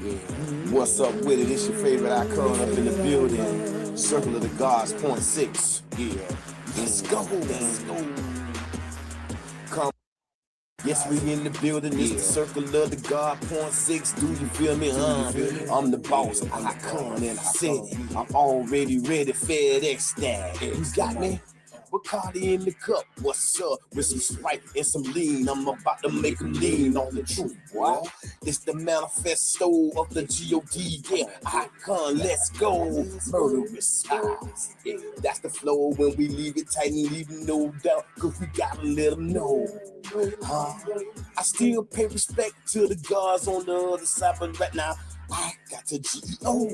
Yeah. What's up with it? It's your favorite icon up in the building. Circle of the God's.6. Yeah. Let's go. Let's go. Come. Yes, we in the building. It's the circle of the God.6. Do you feel me? I'm the boss. Icon and I said it. I'm already ready. FedEx that. You got me? Bacardi in the cup, what's up? With some Sprite and some lean, I'm about to make them lean on the truth, boy. It's the manifesto of the G.O.D., yeah. Icon, let's go. Murderous eyes, yeah. That's the flow when we leave it tight and leave no doubt, cause we gotta let them know. I still pay respect to the gods on the other side, but right now, I got the G.O.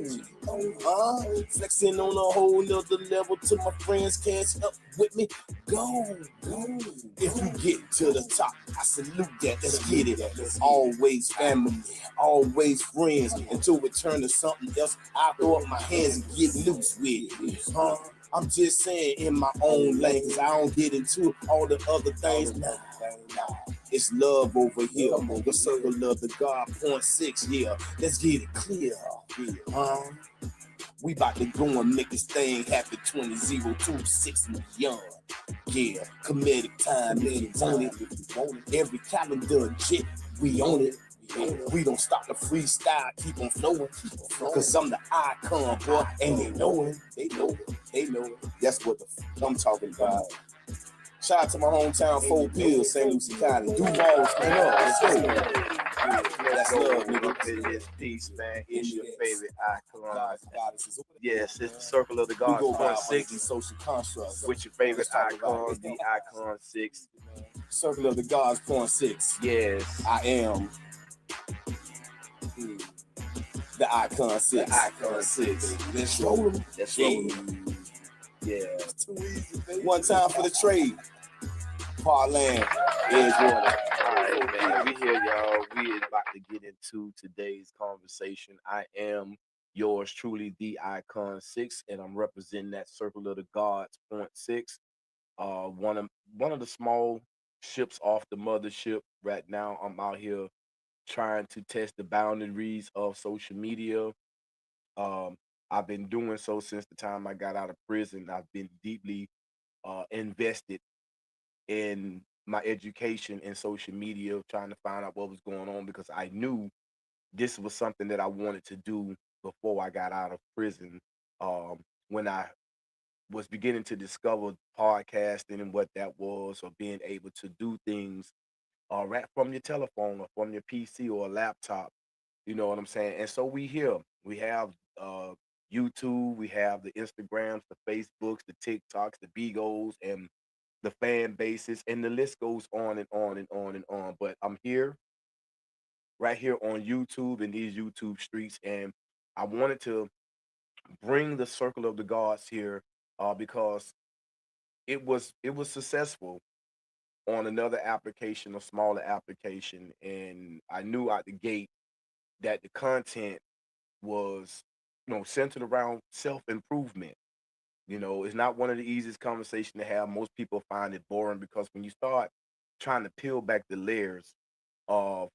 Flexing on a whole nother level till my friends catch up with me. Go. If you get to the top, I salute that. Let's get it. It's always family, always friends. Until we turn to something else, I throw up my hands and get loose with it. I'm just saying in my own lane, cause I don't get into all the other things. Nah. It's love over here. The circle of the God.6, yeah. Let's get it clear. We about to go and make this thing happen 2026 and beyond. Yeah, comedic time, man, on it. Every calendar jet, we own it. We don't stop the freestyle, keep on flowing. Cause I'm the icon, boy, and they know it. They know it. That's what the I'm talking about. Shout out to my hometown, Fort Pills, St. Lucie County. Duval, stand up. Let's go. That's love, nigga. It's peace, man. It's your favorite icon. Yes, it's the circle of the God.6 social constructs with your favorite icon, the Icon 6. Circle of the God's.6. Yes, I am the Icon 6. The Icon 6. Let's roll them. Let's roll them. Yeah. Too easy, baby. One time for the trade. Parland, Edgewater. All right, man. We here, y'all. We is about to get into today's conversation. I am yours truly, the Icon 6, and I'm representing that circle of the God's.6. One of the small ships off the mothership. Right now, I'm out here trying to test the boundaries of social media. Um, I've been doing so since the time I got out of prison. I've been deeply invested in my education in social media, trying to find out what was going on because I knew this was something that I wanted to do before I got out of prison. When I was beginning to discover podcasting and what that was, or being able to do things right from your telephone or from your PC or a laptop, you know what I'm saying? And so we here, we have YouTube, we have the Instagrams, the Facebooks, the TikToks, the Bigos, and the fan bases, and the list goes on and on and on and on. But I'm here, right here on YouTube in these YouTube streets, and I wanted to bring the circle of the gods here because it was successful on another application, a smaller application, and I knew out the gate that the content was, centered around self improvement. It's not one of the easiest conversations to have. Most people find it boring because when you start trying to peel back the layers of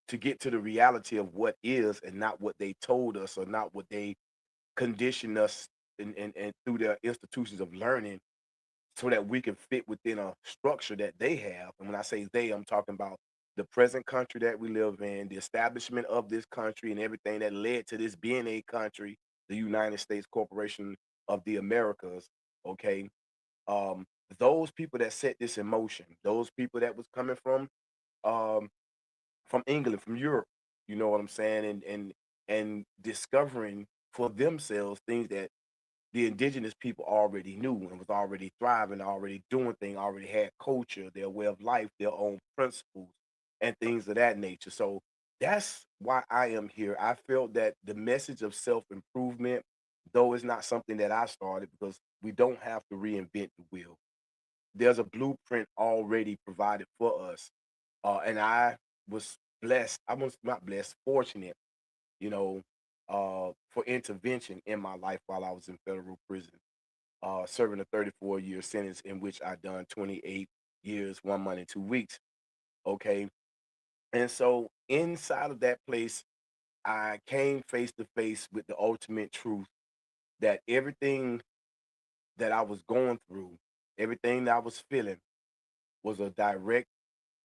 to get to the reality of what is and not what they told us or not what they conditioned us and through their institutions of learning so that we can fit within a structure that they have. And when I say they, I'm talking about the present country that we live in, the establishment of this country, and everything that led to this being a country, the United States Corporation of the Americas. Okay, um, those people that set this in motion, those people that was coming um, from England, from Europe, you know what I'm saying, and discovering for themselves things that the indigenous people already knew and was already thriving, already doing things, already had culture, their way of life, their own principles, and things of that nature. So that's why I am here. I felt that the message of self improvement, though it's not something that I started, because we don't have to reinvent the wheel. There's a blueprint already provided for us. And I was blessed. I was not blessed, fortunate, you know, for intervention in my life while I was in federal prison, serving a 34-year sentence in which I done 28 years, 1 month, and 2 weeks. Okay. And so inside of that place, I came face to face with the ultimate truth that everything that I was going through, everything that I was feeling was a direct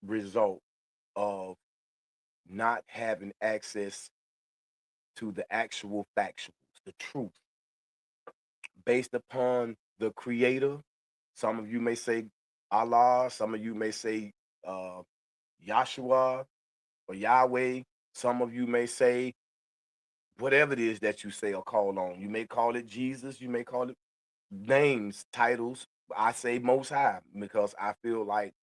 result of not having access to the actual factuals, the truth, based upon the creator. Some of you may say Allah, some of you may say uh, Yahshua or Yahweh. Some of you may say whatever it is that you say or call on. You may call it Jesus, you may call it names, titles. I say Most High because I feel like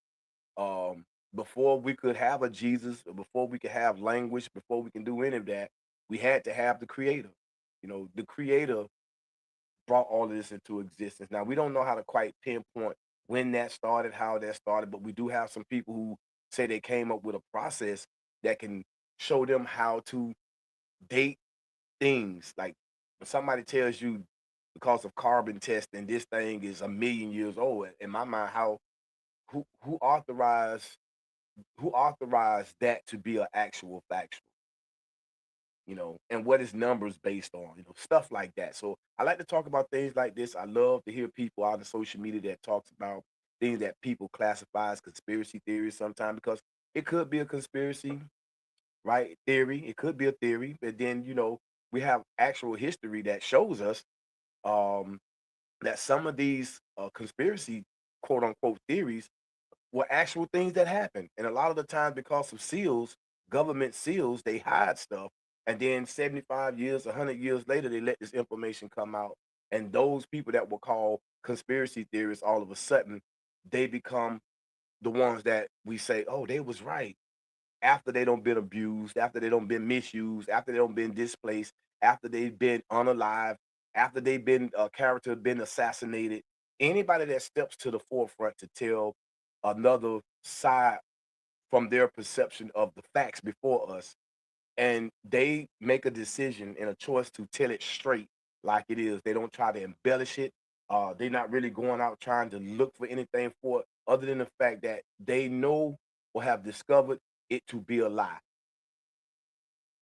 um, before we could have a Jesus, or before we could have language, before we can do any of that, we had to have the Creator. The Creator brought all of this into existence. Now we don't know how to quite pinpoint when that started, how that started, but we do have some people who say they came up with a process that can show them how to date things. Like when somebody tells you because of carbon testing, this thing is 1 million years old. In my mind, how who authorized that to be an actual factual, and what is numbers based on, stuff like that. So I like to talk about things like this. I love to hear people out on social media that talks about things that people classify as conspiracy theories sometimes because it could be a conspiracy, right? Theory. It could be a theory, but then we have actual history that shows us um, that some of these conspiracy quote unquote theories were actual things that happened. And a lot of the times, because of seals, government seals, they hide stuff. And then 75 years, 100 years later, they let this information come out. And those people that were called conspiracy theorists, all of a sudden, they become the ones that we say, oh, they was right. After they don't been abused, after they don't been misused, after they don't been displaced, after they've been unalive, after they've been a character been assassinated. Anybody that steps to the forefront to tell another side from their perception of the facts before us, and they make a decision and a choice to tell it straight like it is. They don't try to embellish it. They're not really going out trying to look for anything for it, other than the fact that they know or have discovered it to be a lie,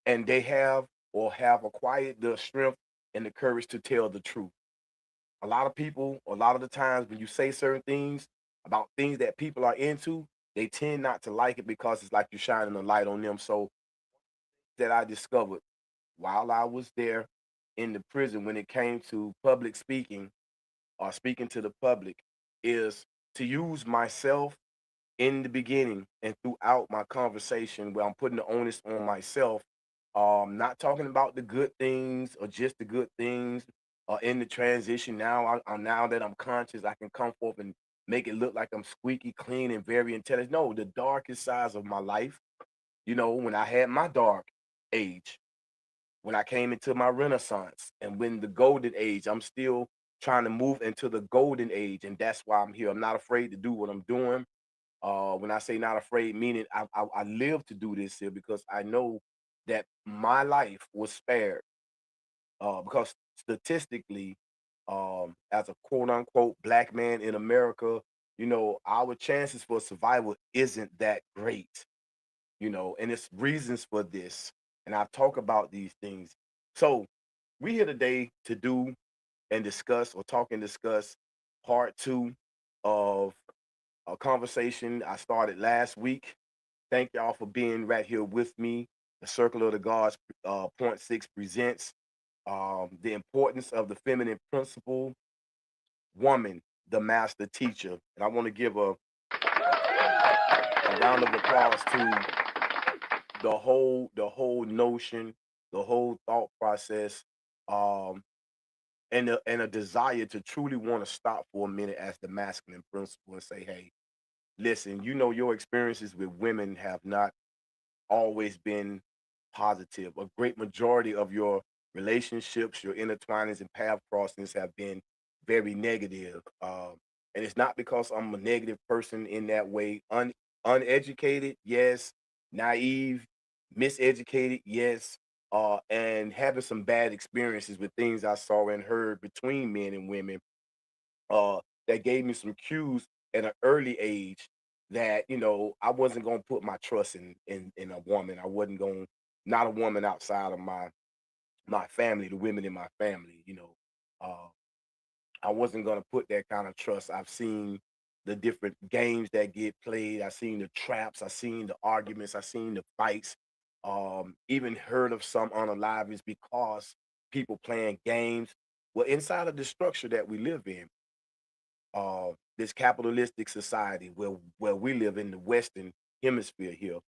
and they have acquired the strength and the courage to tell the truth. A lot of people, a lot of the times when you say certain things about things that people are into, they tend not to like it because it's like you're shining a light on them. So that I discovered while I was there in the prison when it came to public speaking or speaking to the public is to use myself in the beginning and throughout my conversation where I'm putting the onus on myself. Not talking about the good things or just the good things in the transition. Now that I'm conscious, I can come forth and make it look like I'm squeaky clean and very intelligent. No, the darkest sides of my life, when I had my dark age, when I came into my renaissance and when the golden age, I'm still trying to move into the golden age. And that's why I'm here. I'm not afraid to do what I'm doing. When I say not afraid, meaning I live to do this here because I know that my life was spared. Because statistically, as a quote unquote black man in America, our chances for survival isn't that great, and it's reasons for this. And I talk about these things. So we here today to do and discuss or talk and discuss part two of a conversation I started last week. Thank y'all for being right here with me. The Circle of the Gods point six presents the importance of the feminine principle, woman, the master teacher. And I want to give a round of applause to the whole notion, the whole thought process, um, and a desire to truly want to stop for a minute as the masculine principle and say, hey, listen, your experiences with women have not always been positive. A great majority of your relationships, your intertwinings and path crossings have been very negative. And it's not because I'm a negative person in that way. Uneducated, yes. Naive, miseducated, yes. And having some bad experiences with things I saw and heard between men and women uh, that gave me some cues at an early age that I wasn't gonna put my trust in a woman. I wasn't gonna not a woman outside of my family, the women in my family. Uh, I wasn't gonna put that kind of trust. I've seen the different games that get played. I've seen the traps. I've seen the arguments. I've seen the fights. Even heard of some unaliveness because people playing games. Well, inside of the structure that we live in, this capitalistic society where we live in the Western hemisphere here,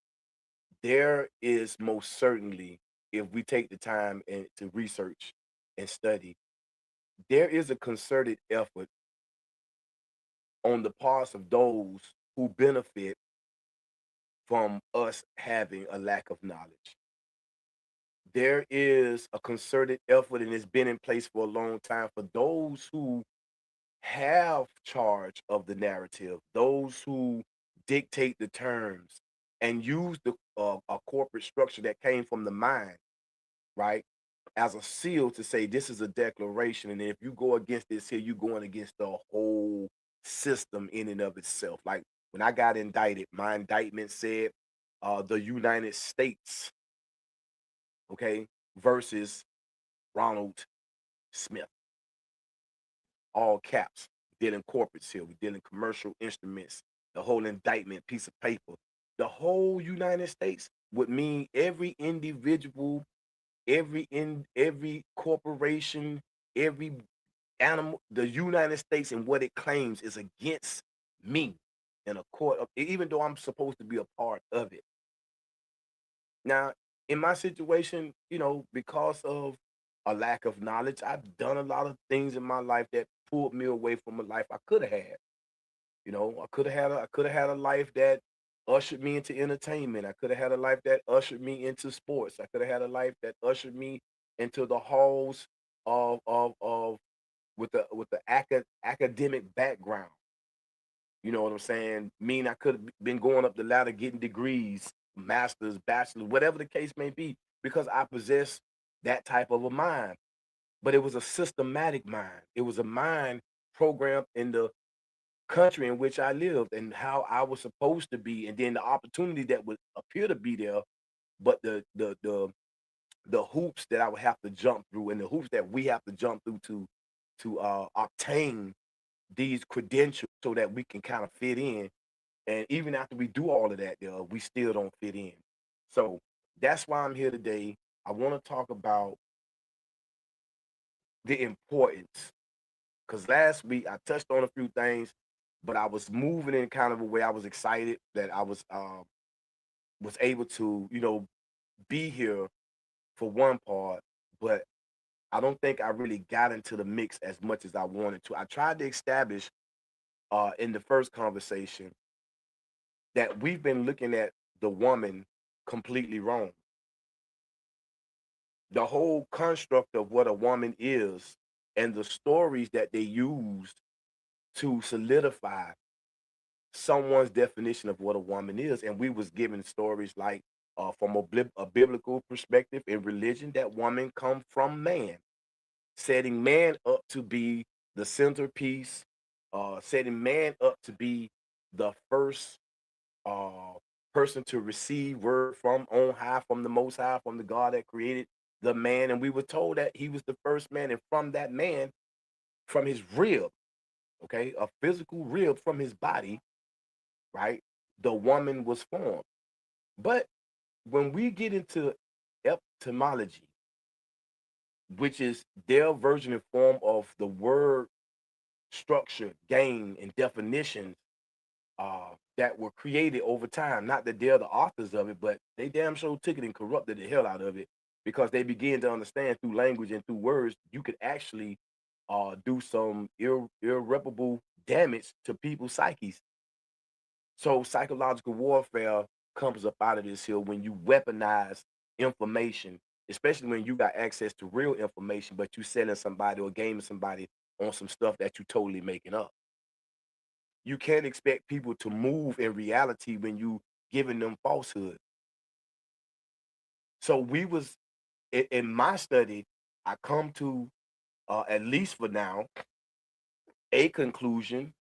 there is most certainly, if we take the time and to research and study, there is a concerted effort on the parts of those who benefit from us having a lack of knowledge. There is a concerted effort, and it's been in place for a long time for those who have charge of the narrative, those who dictate the terms and use a corporate structure that came from the mind, right, as a seal to say this is a declaration, and if you go against this here, you're going against the whole system in and of itself. Like when I got indicted, my indictment said the United States, okay, versus Ronald Smith, all caps. Dealing corporates here, we dealing commercial instruments, the whole indictment piece of paper. The whole United States would mean every individual, every corporation, every animal. The United States and what it claims is against me in a court of, even though I'm supposed to be a part of it. Now, in my situation, because of a lack of knowledge, I've done a lot of things in my life that pulled me away from a life I could have had. I could have had a life that ushered me into entertainment. I could have had a life that ushered me into sports. I could have had a life that ushered me into the halls of with the academic background. You know what I'm saying? Mean I could have been going up the ladder, getting degrees, masters, bachelors, whatever the case may be, because I possess that type of a mind. But it was a systematic mind. It was a mind programmed in the country in which I lived and how I was supposed to be, and then the opportunity that would appear to be there, but the hoops that I would have to jump through, and the hoops that we have to jump through to obtain these credentials so that we can kind of fit in. And even after we do all of that, we still don't fit in. So that's why I'm here today. I want to talk about the importance, because last week I touched on a few things, but I was moving in kind of a way I was excited that I was able to, be here for one part, but I don't think I really got into the mix as much as I wanted to. I tried to establish in the first conversation that we've been looking at the woman completely wrong. The whole construct of what a woman is and the stories that they used to solidify someone's definition of what a woman is, and we was given stories like from a biblical perspective in religion that woman come from man, setting man up to be the centerpiece, setting man up to be the first uh, person to receive word from on high, from the most high, from the God that created the man. And we were told that he was the first man, and from that man, from his rib, okay, a physical rib from his body, right, the woman was formed. But when we get into etymology, which is their version and form of the word structure, game, and definitions that were created over time. Not that they're the authors of it, but they damn sure took it and corrupted the hell out of it, because they began to understand through language and through words you could actually do some irreparable damage to people's psyches. So psychological warfare comes up out of this here when you weaponize information, especially when you got access to real information, but you selling somebody or gaming somebody on some stuff that you totally making up. You can't expect people to move in reality when you giving them falsehood. So we was in my study, I come to at least for now a conclusion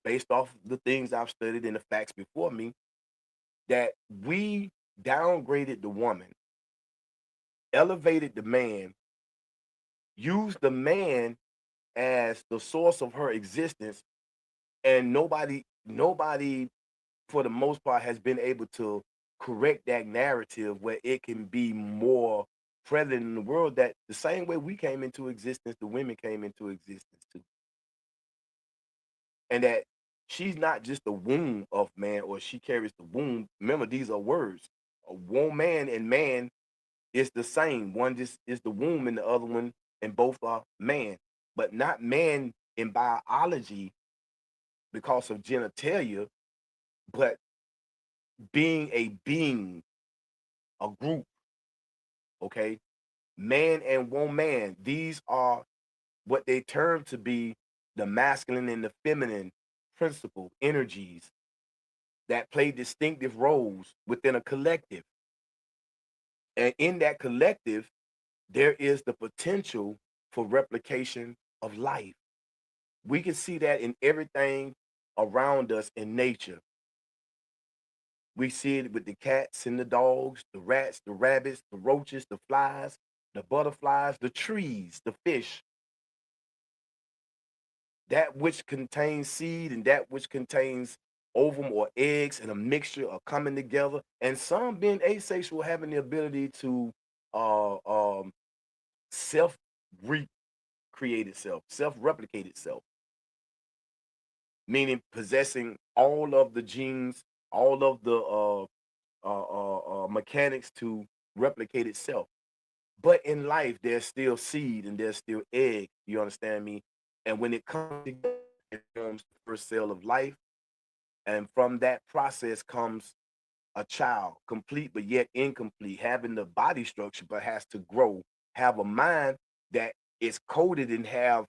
based off the things I've studied and the facts before me, that we downgraded the woman elevated the man, used the man as the source of her existence, and nobody for the most part has been able to correct that narrative where it can be more prevalent in the world, that the same way we came into existence, the women came into existence too. And that she's not just the womb of man, or she carries the womb. Remember, these are words. A woman and man is the same. One just is the womb and the other one, and both are man. But not man in biology because of genitalia, but being, a group, okay? Man and woman, these are what they term to be the masculine and the feminine principle energies that play distinctive roles within a collective. And in that collective, there is the potential for replication of life. We can see that in everything around us in nature. We see it with the cats and the dogs, the rats, the rabbits, the roaches, the flies, the butterflies, the trees, the fish. That which contains seed and that which contains ovum or eggs, and a mixture are coming together. And some being asexual, having the ability to uh, um, self recreate itself, self replicate itself, meaning possessing all of the genes, all of the mechanics to replicate itself. But in life, there's still seed and there's still egg. You understand me? And when it comes together, it forms the first cell of life. And from that process comes a child, complete but yet incomplete, having the body structure but has to grow, have a mind that is coded and have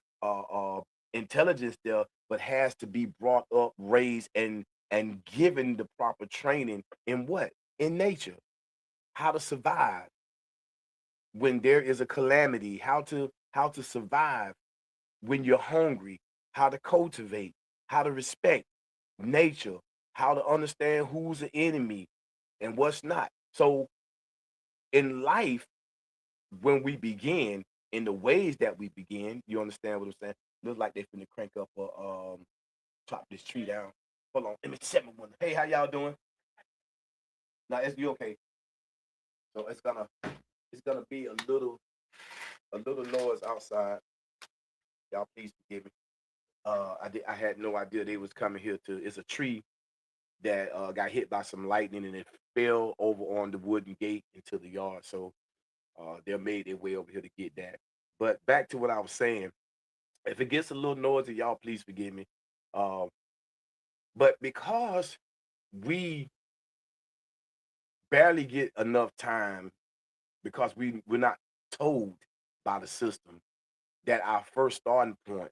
intelligence there, but has to be brought up, raised, and given the proper training in what? In nature, how to survive when there is a calamity, how to survive when you're hungry, how to cultivate, how to respect nature, how to understand who's the enemy and what's not. So in life, when we begin, in the ways that we begin, you understand what I'm saying? Looks like they finna crank up a chop this tree down. Hold on, let me check my one. Hey, how y'all doing? Now it's you okay. So it's gonna be a little noise outside. Y'all please forgive me. I had no idea they was coming here to. It's a tree that got hit by some lightning and it fell over on the wooden gate into the yard. So they made their way over here to get that. But back to what I was saying. If it gets a little noisy, y'all please forgive me. Uh, but because we barely get enough time, because we're not told by the system that our first starting point,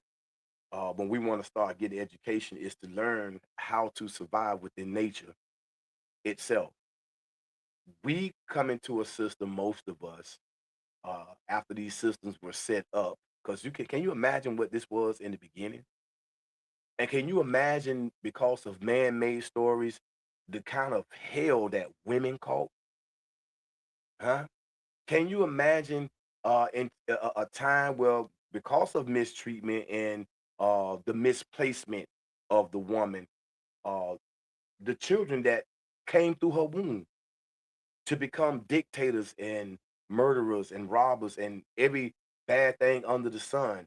when we want to start getting education, is to learn how to survive within nature itself. We come into a system, most of us, after these systems were set up, because can you imagine what this was in the beginning? And can you imagine, because of man-made stories, the kind of hell that women caught? Huh? Can you imagine in a time where, because of mistreatment and the misplacement of the woman, uh, the children that came through her womb to become dictators and murderers and robbers and every bad thing under the sun?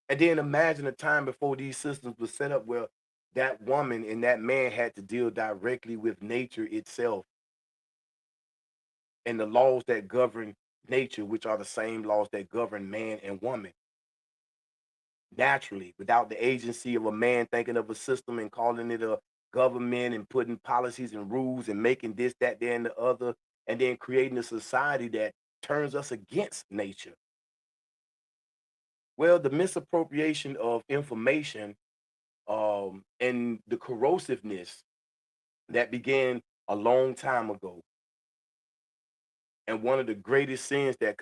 And then imagine a time before these systems were set up where that woman and that man had to deal directly with nature itself and the laws that govern nature, which are the same laws that govern man and woman naturally, without the agency of a man thinking of a system and calling it a government and putting policies and rules and making this, that, there, and the other, and then creating a society that turns us against nature. Well, the misappropriation of information and the corrosiveness that began a long time ago. And one of the greatest sins that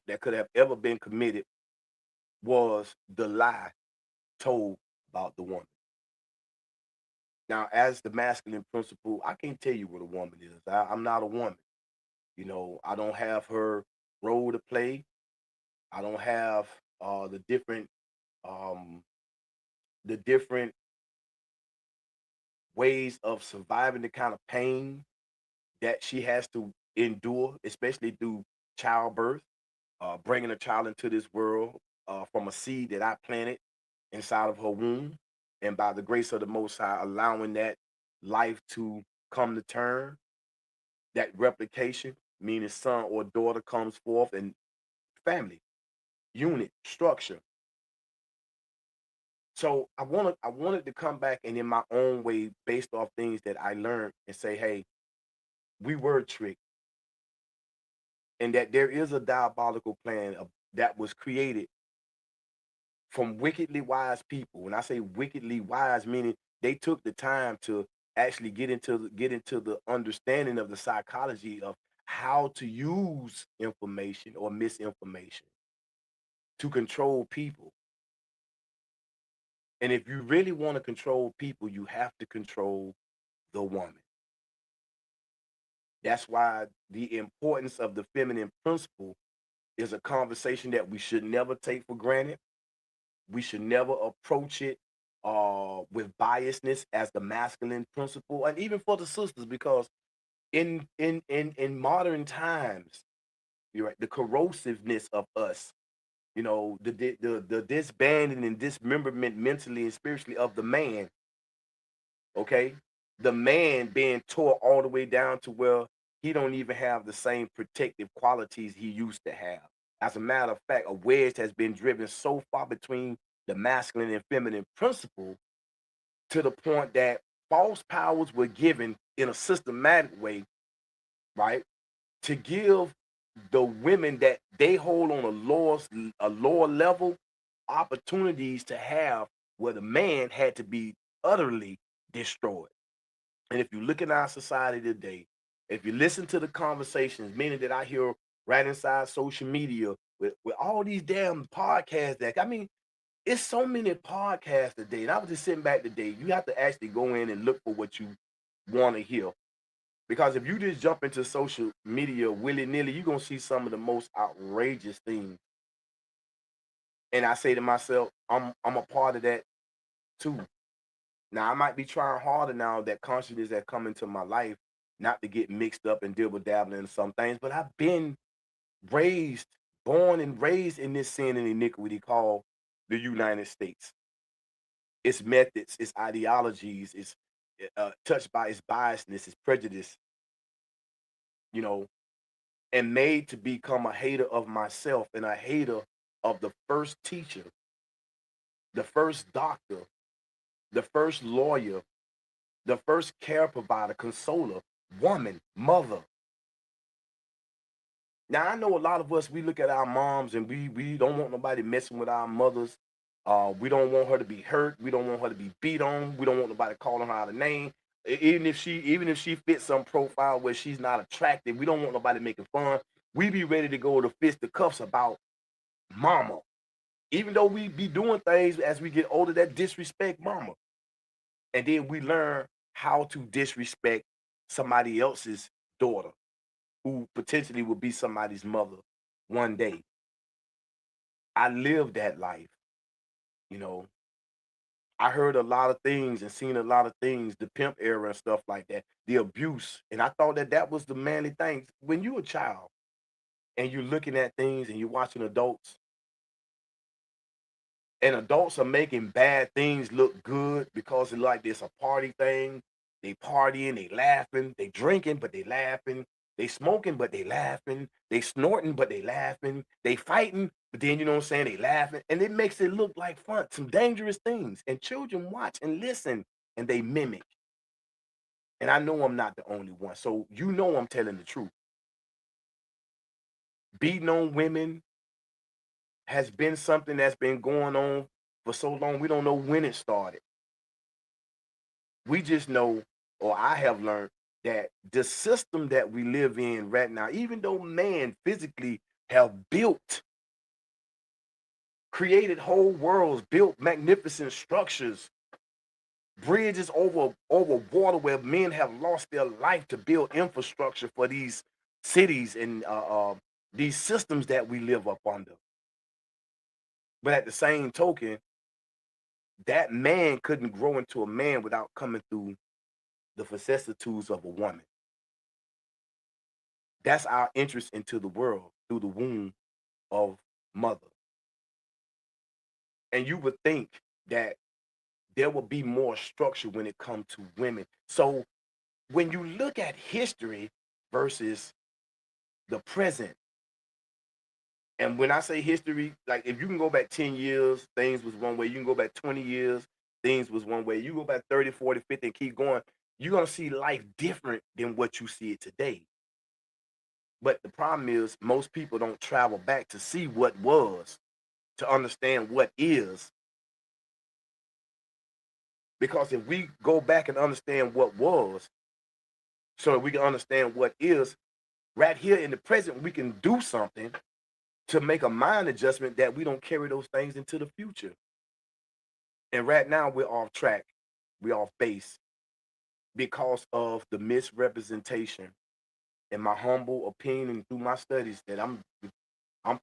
that could have ever been committed was the lie told about the woman. Now, as the masculine principle, I can't tell you what a woman is. I'm not a woman. I don't have her role to play. I don't have uh, the different um, the different ways of surviving the kind of pain that she has to endure, especially through childbirth, bringing a child into this world from a seed that I planted inside of her womb, and by the grace of the Most High, allowing that life to come to term, that replication, meaning son or daughter comes forth, and family, unit, structure. So I wanted to come back and in my own way, based off things that I learned, and say, hey, we were tricked, and that there is a diabolical plan that was created from wickedly wise people. When I say wickedly wise, meaning they took the time to actually get into the understanding of the psychology of how to use information or misinformation to control people. And if you really want to control people, you have to control the woman. That's why the importance of the feminine principle is a conversation that we should never take for granted. We should never approach it with biasness as the masculine principle, and even for the sisters, because in modern times, you're right, the corrosiveness of us, the disbanding and dismemberment mentally and spiritually of the man. Okay, the man being tore all the way down to where he don't even have the same protective qualities he used to have. As a matter of fact, a wedge has been driven so far between the masculine and feminine principle to the point that false powers were given in a systematic way, right? To give the women that they hold on a lower level opportunities to have where the man had to be utterly destroyed. And if you look at our society today, if you listen to the conversations, meaning that I hear right inside social media with all these damn podcasts that, I mean, it's so many podcasts today. And I was just sitting back today. You have to actually go in and look for what you want to hear. Because if you just jump into social media willy-nilly, you're gonna see some of the most outrageous things. And I say to myself, I'm a part of that too. Now I might be trying harder now that consciousness that come into my life, not to get mixed up and dibble dabbling in some things, but I've been raised, born and raised in this sin and iniquity called the United States. Its methods, its ideologies, its touched by its biasness, its prejudice, you know, and made to become a hater of myself and a hater of the first teacher, the first doctor, the first lawyer, the first care provider, consoler, woman, mother. Now I know a lot of us, we look at our moms and we don't want nobody messing with our mothers. We don't want her to be hurt. We don't want her to be beat on. We don't want nobody calling her out a name. Even if she fits some profile where she's not attractive, we don't want nobody making fun. We be ready to go to fist the cuffs about mama. Even though we be doing things as we get older that disrespect mama. And then we learn how to disrespect somebody else's daughter who potentially will be somebody's mother one day. I lived that life, you know. I heard a lot of things and seen a lot of things, the pimp era and stuff like that, the abuse, and I thought that that was the manly thing. When you a child and you're looking at things and you're watching adults, and adults are making bad things look good because it's like this a party thing. They partying, they laughing, they drinking, but they laughing. They smoking, but they laughing. They snorting, but they laughing. They fighting, but then you know what I'm saying, they laughing. And it makes it look like fun, some dangerous things. And children watch and listen and they mimic. And I know I'm not the only one. So you know I'm telling the truth. Beating on women has been something that's been going on for so long. We don't know when it started. We just know, or I have learned, that the system that we live in right now, even though man physically have built, created whole worlds, built magnificent structures, bridges over water where men have lost their life to build infrastructure for these cities and these systems that we live up under. But at the same token, that man couldn't grow into a man without coming through the vicissitudes of a woman. That's our interest into the world through the womb of mother. And you would think that there will be more structure when it comes to women. So when you look at history versus the present, and when I say history, like if you can go back 10 years, things was one way. You can go back 20 years, things was one way. You go back 30, 40, 50, and keep going, you're going to see life different than what you see it today. But the problem is most people don't travel back to see what was, to understand what is. Because if we go back and understand what was, so that we can understand what is, right here in the present, we can do something to make a mind adjustment that we don't carry those things into the future. And right now we're off track, we're off base because of the misrepresentation. In my humble opinion and through my studies, that I'm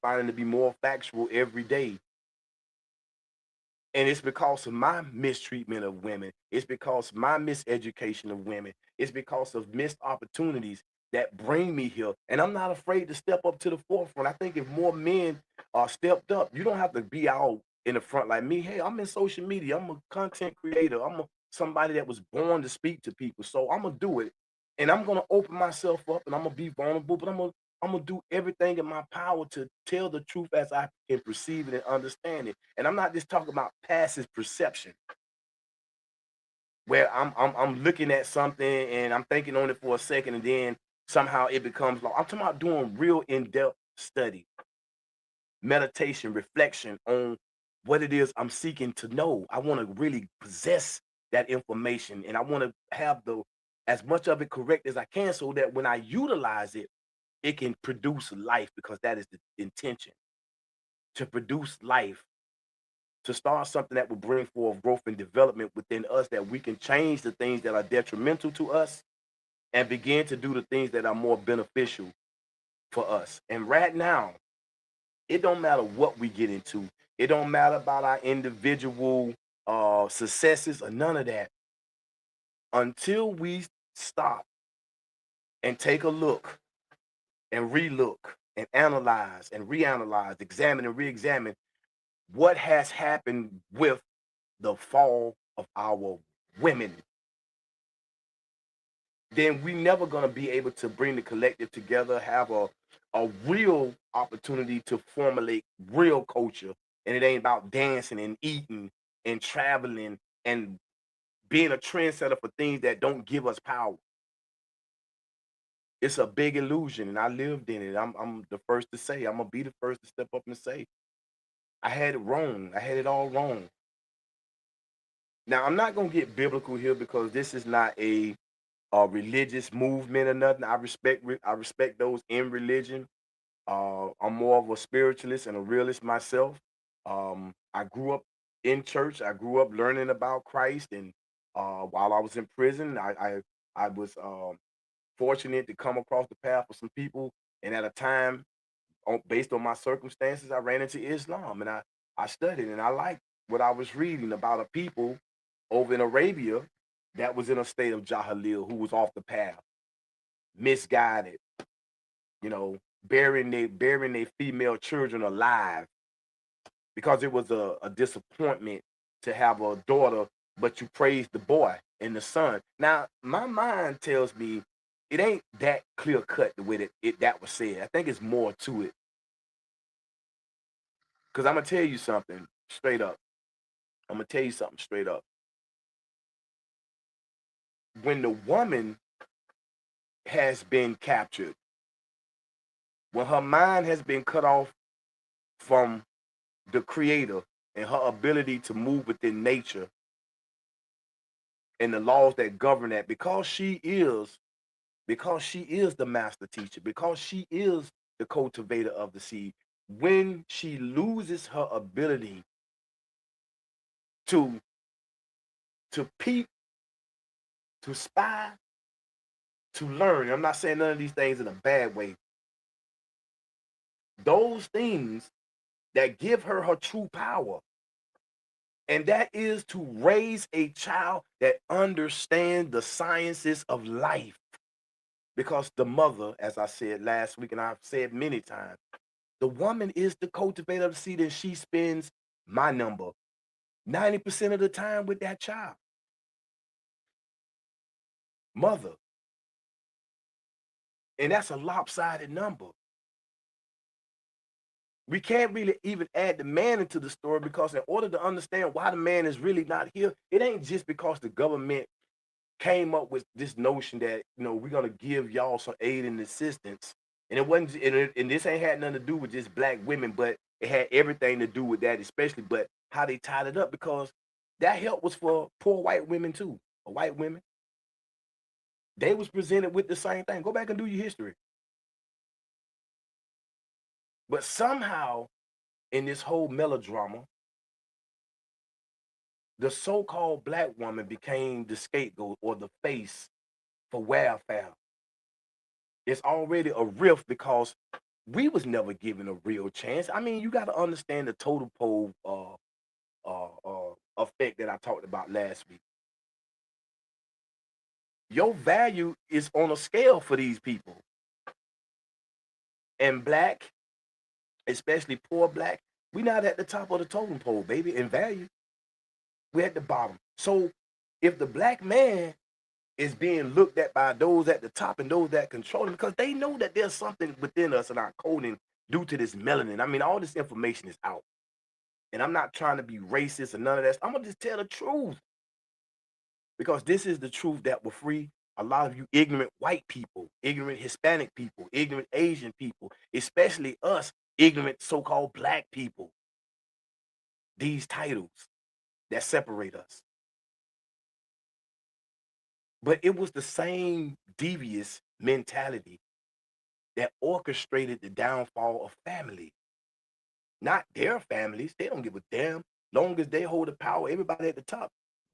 finding to be more factual every day. And it's because of my mistreatment of women. It's because of my miseducation of women. It's because of missed opportunities that bring me here. And I'm not afraid to step up to the forefront. I think if more men are stepped up, you don't have to be out in the front like me. Hey, I'm in social media. I'm a content creator. Somebody that was born to speak to people. So I'm going to do it. And I'm going to open myself up and I'm going to be vulnerable, but I'm gonna do everything in my power to tell the truth as I can perceive it and understand it. And I'm not just talking about passive perception, where I'm looking at something and I'm thinking on it for a second and then somehow it becomes law. I'm talking about doing real in-depth study, meditation, reflection on what it is I'm seeking to know. I want to really possess that information and I want to have as much of it correct as I can so that when I utilize it, it can produce life, because that is the intention, to produce life, to start something that will bring forth growth and development within us, that we can change the things that are detrimental to us and begin to do the things that are more beneficial for us. And right now, it don't matter what we get into. It don't matter about our individual successes or none of that. Until we stop and take a look and relook and analyze and reanalyze, examine and re-examine what has happened with the fall of our women, then we never gonna be able to bring the collective together, have a real opportunity to formulate real culture. And it ain't about dancing and eating and traveling and being a trendsetter for things that don't give us power. It's a big illusion, and I lived in it. I'm the first to say, I'm gonna be the first to step up and say, I had it wrong. I had it all wrong. Now I'm not gonna get biblical here because this is not a religious movement or nothing. I respect those in religion. I'm more of a spiritualist and a realist myself. I grew up in church. I grew up learning about Christ, and while I was in prison, I was fortunate to come across the path of some people. And at a time, based on my circumstances, I ran into Islam, and I studied, and I liked what I was reading about a people over in Arabia that was in a state of jahiliyah, who was off the path, misguided, you know, burying their female children alive because it was a disappointment to have a daughter, but you praised the boy and the son. Now, my mind tells me it ain't that clear cut the way that was said. I think it's more to it. Because I'm gonna tell you something straight up. I'm gonna tell you something straight up. When the woman has been captured, when her mind has been cut off from the creator and her ability to move within nature and the laws that govern that, because she is the master teacher, because she is the cultivator of the seed, when she loses her ability to to peep, to spy, to learn. I'm not saying none of these things in a bad way. Those things that give her her true power. And that is to raise a child that understands the sciences of life. Because the mother, as I said last week, and I've said many times, the woman is the cultivator of the seed, and she spends my number 90% of the time with that child. Mother. And that's a lopsided number. We can't really even add the man into the story, because in order to understand why the man is really not here, it ain't just because the government came up with this notion that, we're going to give y'all some aid and assistance. And it wasn't, and this ain't had nothing to do with just black women, but it had everything to do with that, especially, but how they tied it up, because that help was for poor white women too, or white women. They was presented with the same thing. Go back and do your history. But somehow, in this whole melodrama, the so-called black woman became the scapegoat or the face for welfare. It's already a rift because we was never given a real chance. I mean, you got to understand the total pole effect that I talked about last week. Your value is on a scale for these people. And black, especially poor black, we not at the top of the totem pole, baby, in value. We're at the bottom. So if the black man is being looked at by those at the top and those that control him, because they know that there's something within us in our coding due to this melanin. I mean, all this information is out. And I'm not trying to be racist or none of that. I'm going to just tell the truth. Because this is the truth that will free a lot of you ignorant white people, ignorant Hispanic people, ignorant Asian people, especially us ignorant so-called black people. These titles that separate us. But it was the same devious mentality that orchestrated the downfall of family. Not their families. They don't give a damn. Long as they hold the power, everybody at the top.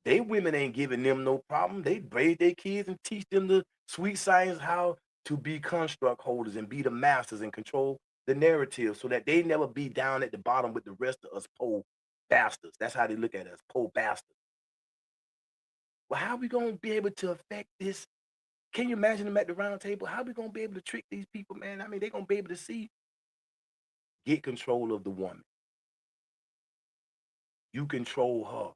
They women ain't giving them no problem. They raise their kids and teach them the sweet science how to be construct holders and be the masters and control the narrative, so that they never be down at the bottom with the rest of us poor bastards. That's how they look at us, poor bastards. Well, how are we going to be able to affect this? Can you imagine them at the round table? How are we going to be able to trick these people, man? I mean, they're going to be able to see. Get control of the woman. You control her.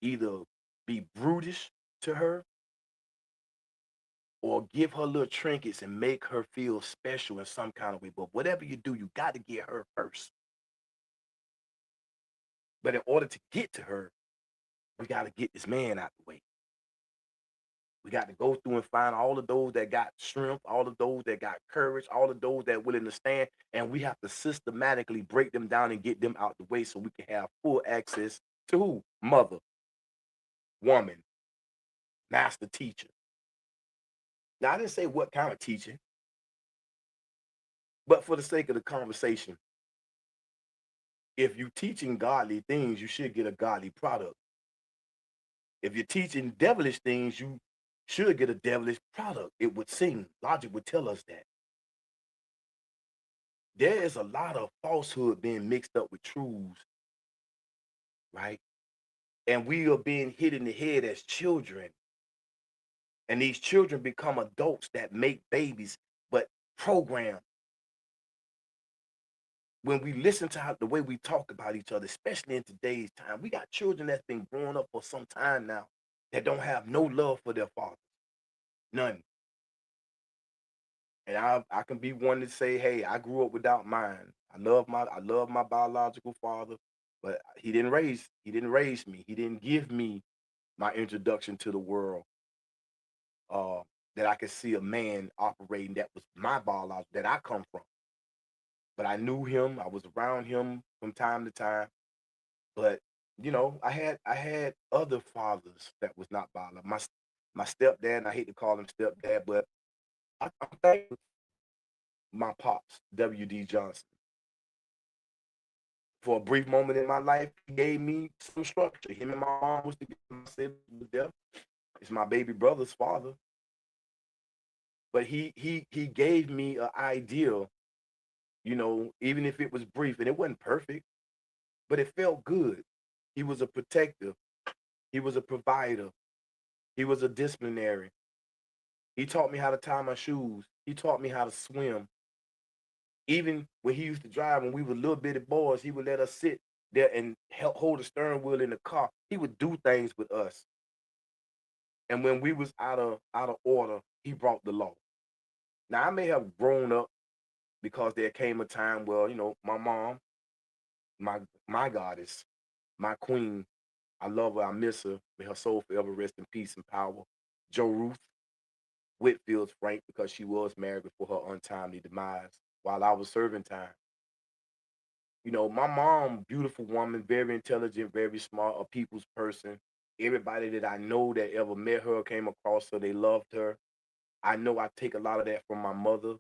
Either be brutish to her or give her little trinkets and make her feel special in some kind of way. But whatever you do, you got to get her first. But in order to get to her, we got to get this man out the way. We got to go through and find all of those that got strength, all of those that got courage, all of those that willing to stand. And we have to systematically break them down and get them out the way so we can have full access to who? Mother, woman, master teacher. Now, I didn't say what kind of teaching, but for the sake of the conversation, if you're teaching godly things, you should get a godly product. If you're teaching devilish things, you should get a devilish product. It would seem. Logic would tell us that. There is a lot of falsehood being mixed up with truths, right? And we are being hit in the head as children. And these children become adults that make babies, but program. When we listen to how the way we talk about each other, especially in today's time, we got children that's been growing up for some time now that don't have no love for their fathers. None. And I can be one to say, hey, I grew up without mine. I love my biological father, but he didn't raise me. He didn't give me my introduction to the world. That I could see a man operating that was my biological that I come from. But I knew him. I was around him from time to time. But I had other fathers that was not biological. My stepdad, and I hate to call him stepdad, but I'm thankful my pops, W.D. Johnson, For a brief moment in my life, he gave me some structure. Him and my mom was together. My siblings was there. It's my baby brother's father. But he gave me an idea, even if it was brief and it wasn't perfect, but it felt good. He was a protector. He was a provider. He was a disciplinary. He taught me how to tie my shoes. He taught me how to swim. Even when he used to drive, when we were little bitty boys, he would let us sit there and help hold the steering wheel in the car. He would do things with us. And when we was out of order, he brought the law. Now I may have grown up because there came a time where, my mom, my my goddess, my queen, I love her, I miss her. May her soul forever rest in peace and power. Joe Ruth Whitfield's Frank, because she was married before her untimely demise while I was serving time. My mom, beautiful woman, very intelligent, very smart, a people's person. Everybody that I know that ever met her, came across her, they loved her. I know I take a lot of that from my mother.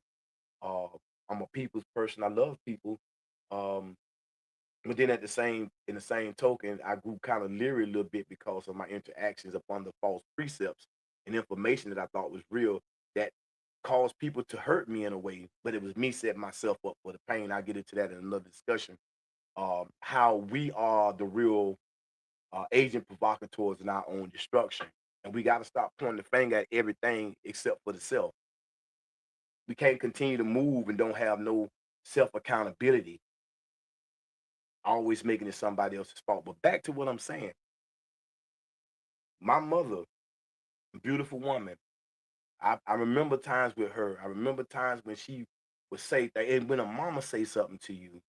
Uh, I'm a people's person. I love people. Um, but then in the same token, I grew kind of leery a little bit because of my interactions upon the false precepts and information that I thought was real that caused people to hurt me in a way. But it was me setting myself up for the pain. I'll get into that in another discussion. How we are the real agent provocateurs in our own destruction. And we got to stop pointing the finger at everything except for the self. We can't continue to move and don't have no self accountability, always making it somebody else's fault. But back to what I'm saying, my mother, beautiful woman, I remember times with her. I remember times when she would say that, and when a mama say something to you,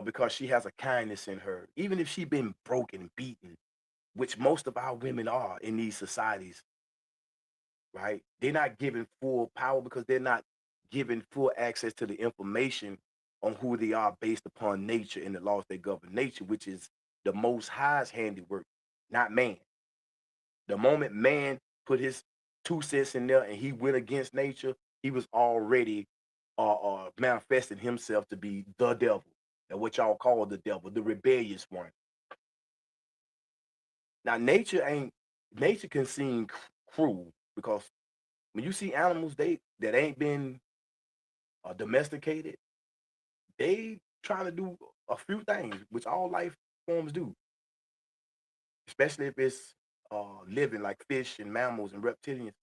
because she has a kindness in her, even if she been broken and beaten, which most of our women are in these societies, right? They're not given full power because they're not given full access to the information on who they are based upon nature and the laws that govern nature, which is the most high's handiwork, not man. The moment man put his 2 cents in there and he went against nature, he was already manifesting himself to be the devil, and what y'all call the devil, the rebellious one. Now, nature can seem cruel because when you see animals that ain't been domesticated, they trying to do a few things, which all life forms do, especially if it's living like fish and mammals and reptilians.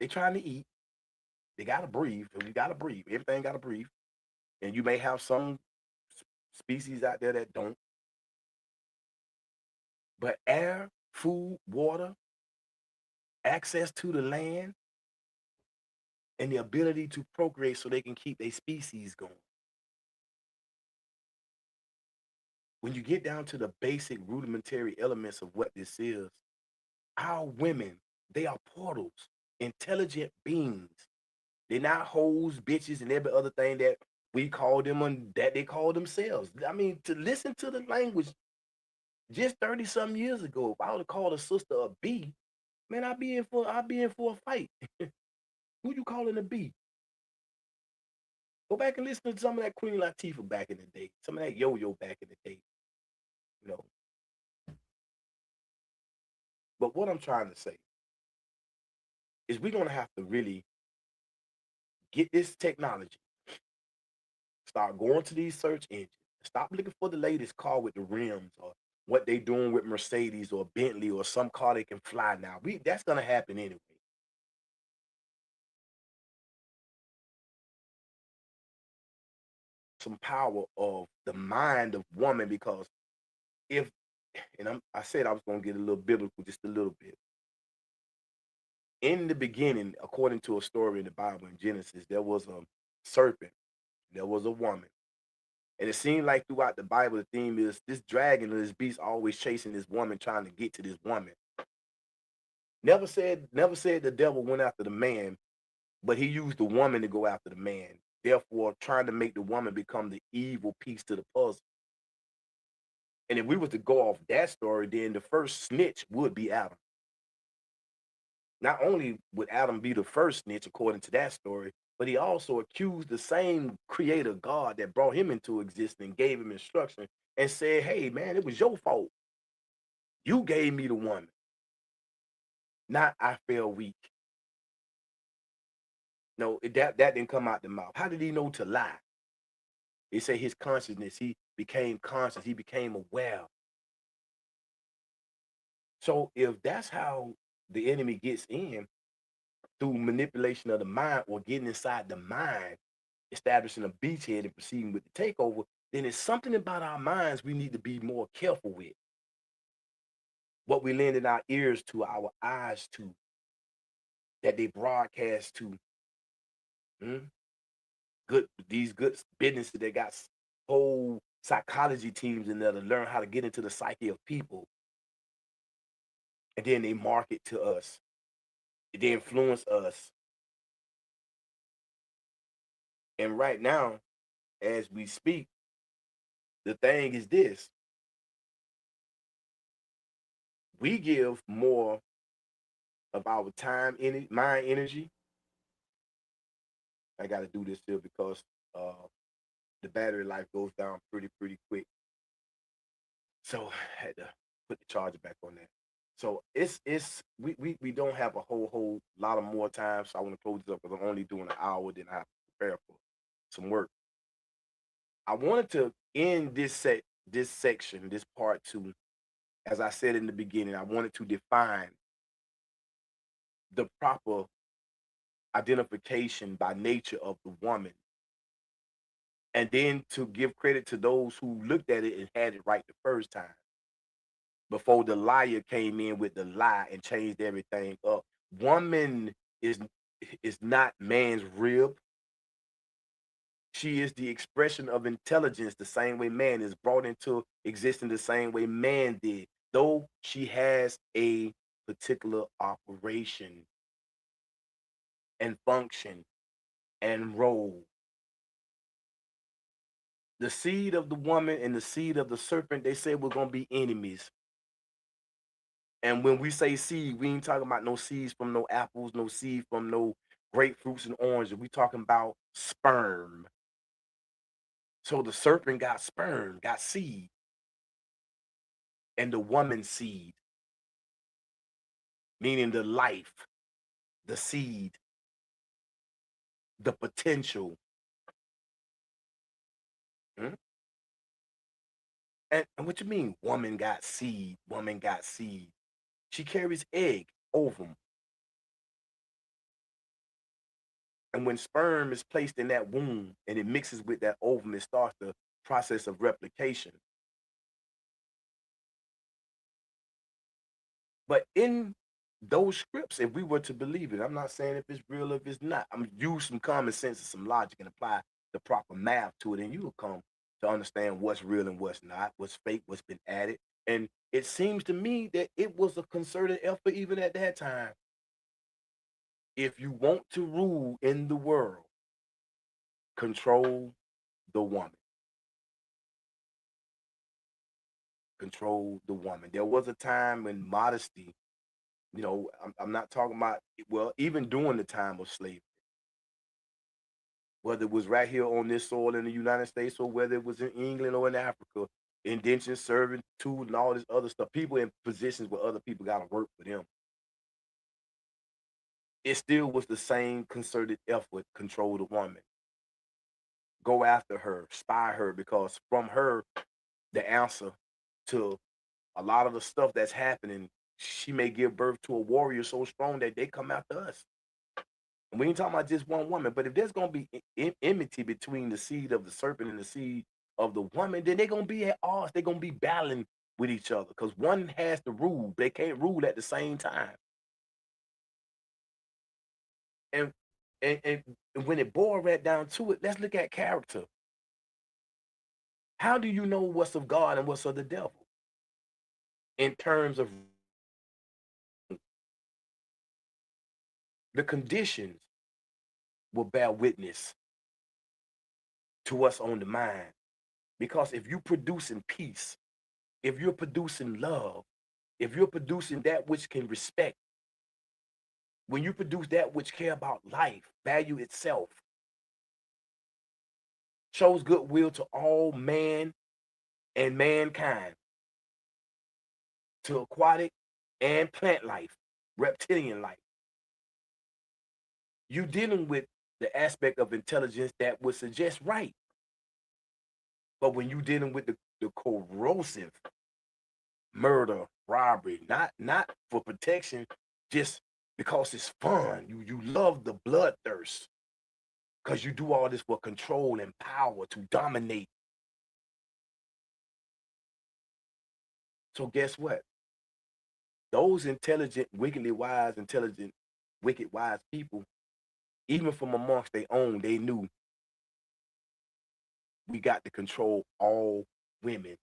They trying to eat. They gotta breathe, and we gotta breathe. Everything gotta breathe, and you may have some species out there that don't. But air, food, water, access to the land, and the ability to procreate so they can keep their species going. When you get down to the basic rudimentary elements of what this is, our women, they are portals, intelligent beings. They're not hoes, bitches, and every other thing that we call them and that they call themselves. I mean, to listen to the language just 30 some years ago, if I would have called a sister a B, man, I'd be in for a fight. Who you calling a B? Go back and listen to some of that Queen Latifah back in the day, some of that yo-yo back in the day, you know. But what I'm trying to say is we're gonna have to really get this technology, start going to these search engines, stop looking for the latest car with the rims or what they doing with Mercedes or Bentley or some car that can fly now. That's gonna happen anyway. Some power of the mind of woman because if and I said I was gonna get a little biblical just a little bit. In the beginning, according to a story in the Bible in Genesis, there was a serpent, there was a woman. And it seemed like throughout the Bible, the theme is this dragon or this beast always chasing this woman, trying to get to this woman. Never said the devil went after the man, but he used the woman to go after the man, therefore trying to make the woman become the evil piece to the puzzle. And if we were to go off that story, then the first snitch would be Adam. Not only would Adam be the first snitch, according to that story, but he also accused the same creator God that brought him into existence, gave him instruction, and said, hey, man, it was your fault. You gave me the woman, not I fell weak. No, that didn't come out the mouth. How did he know to lie? They say his consciousness, he became conscious, he became aware. So if that's how the enemy gets in, through manipulation of the mind or getting inside the mind, establishing a beachhead and proceeding with the takeover, then it's something about our minds we need to be more careful with. What we lend in our ears to, our eyes to, that they broadcast to. These good businesses that got whole psychology teams in there to learn how to get into the psyche of people. And then they market to us. They influence us. And right now, as we speak, the thing is this. We give more of our time, mind energy. I got to do this here because the battery life goes down pretty quick. So I had to put the charger back on that. So we don't have a whole lot of more time. So I want to close this up because I'm only doing an hour. Then I have to prepare for some work. I wanted to end this section, this part two, as I said in the beginning. I wanted to define the proper identification by nature of the woman, and then to give credit to those who looked at it and had it right the first time, before the liar came in with the lie and changed everything up. Woman is not man's rib. She is the expression of intelligence, the same way man is brought into existence, the same way man did, though she has a particular operation and function and role. The seed of the woman and the seed of the serpent, they say we're going to be enemies. And when we say seed, we ain't talking about no seeds from no apples, no seed from no grapefruits and oranges. We talking about sperm. So the serpent got sperm, got seed, and the woman's seed, meaning the life, the seed, the potential. Hmm? And what you mean, woman got seed, woman got seed? She carries egg, ovum. And when sperm is placed in that womb and it mixes with that ovum, it starts the process of replication. But in those scripts, if we were to believe it, I'm not saying if it's real, if it's not. I'm use some common sense and some logic and apply the proper math to it, and you will come to understand what's real and what's not, what's fake, what's been added. And it seems to me that it was a concerted effort even at that time. If you want to rule in the world, control the woman. Control the woman. There was a time when modesty, I'm not talking about, well, even during the time of slavery, whether it was right here on this soil in the United States or whether it was in England or in Africa, indentured servitude and all this other stuff, people in positions where other people got to work for them. It still was the same concerted effort, control the woman. Go after her, spy her, because from her, the answer to a lot of the stuff that's happening, she may give birth to a warrior so strong that they come after us. And we ain't talking about just one woman, but if there's going to be enmity between the seed of the serpent and the seed of the woman, then they're going to be at odds. They're going to be battling with each other because one has to rule. They can't rule at the same time. And and when it boils right down to it, let's look at character. How do you know what's of God and what's of the devil? In terms of the conditions will bear witness to us on the mind. Because if you're producing peace, if you're producing love, if you're producing that which can respect, when you produce that which care about life, value itself, shows goodwill to all man and mankind, to aquatic and plant life, reptilian life. You dealing with the aspect of intelligence that would suggest right. But when you dealing with the corrosive murder, robbery, not for protection, just because it's fun. You love the bloodthirst. Because you do all this for control and power to dominate. So guess what? Those intelligent, wickedly wise, intelligent, wicked, wise people, even from amongst their own, they knew we got to control all women.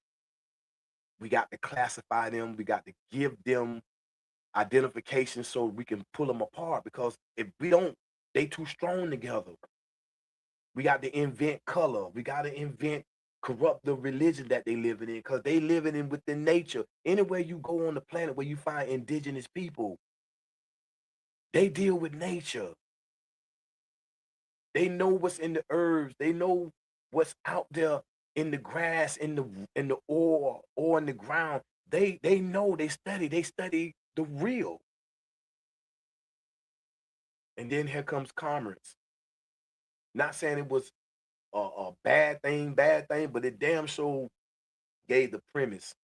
We got to classify them. We got to give them identification so we can pull them apart. Because if we don't, they too strong together. We got to invent color. We got to invent corrupt the religion that they living in, because they living in within nature. Anywhere you go on the planet where you find indigenous people, they deal with nature. They know what's in the herbs. They know what's out there in the grass, in the ore, or in the ground. They know. They study the real. And then here comes commerce. Not saying it was a bad thing, but it damn sure gave the premise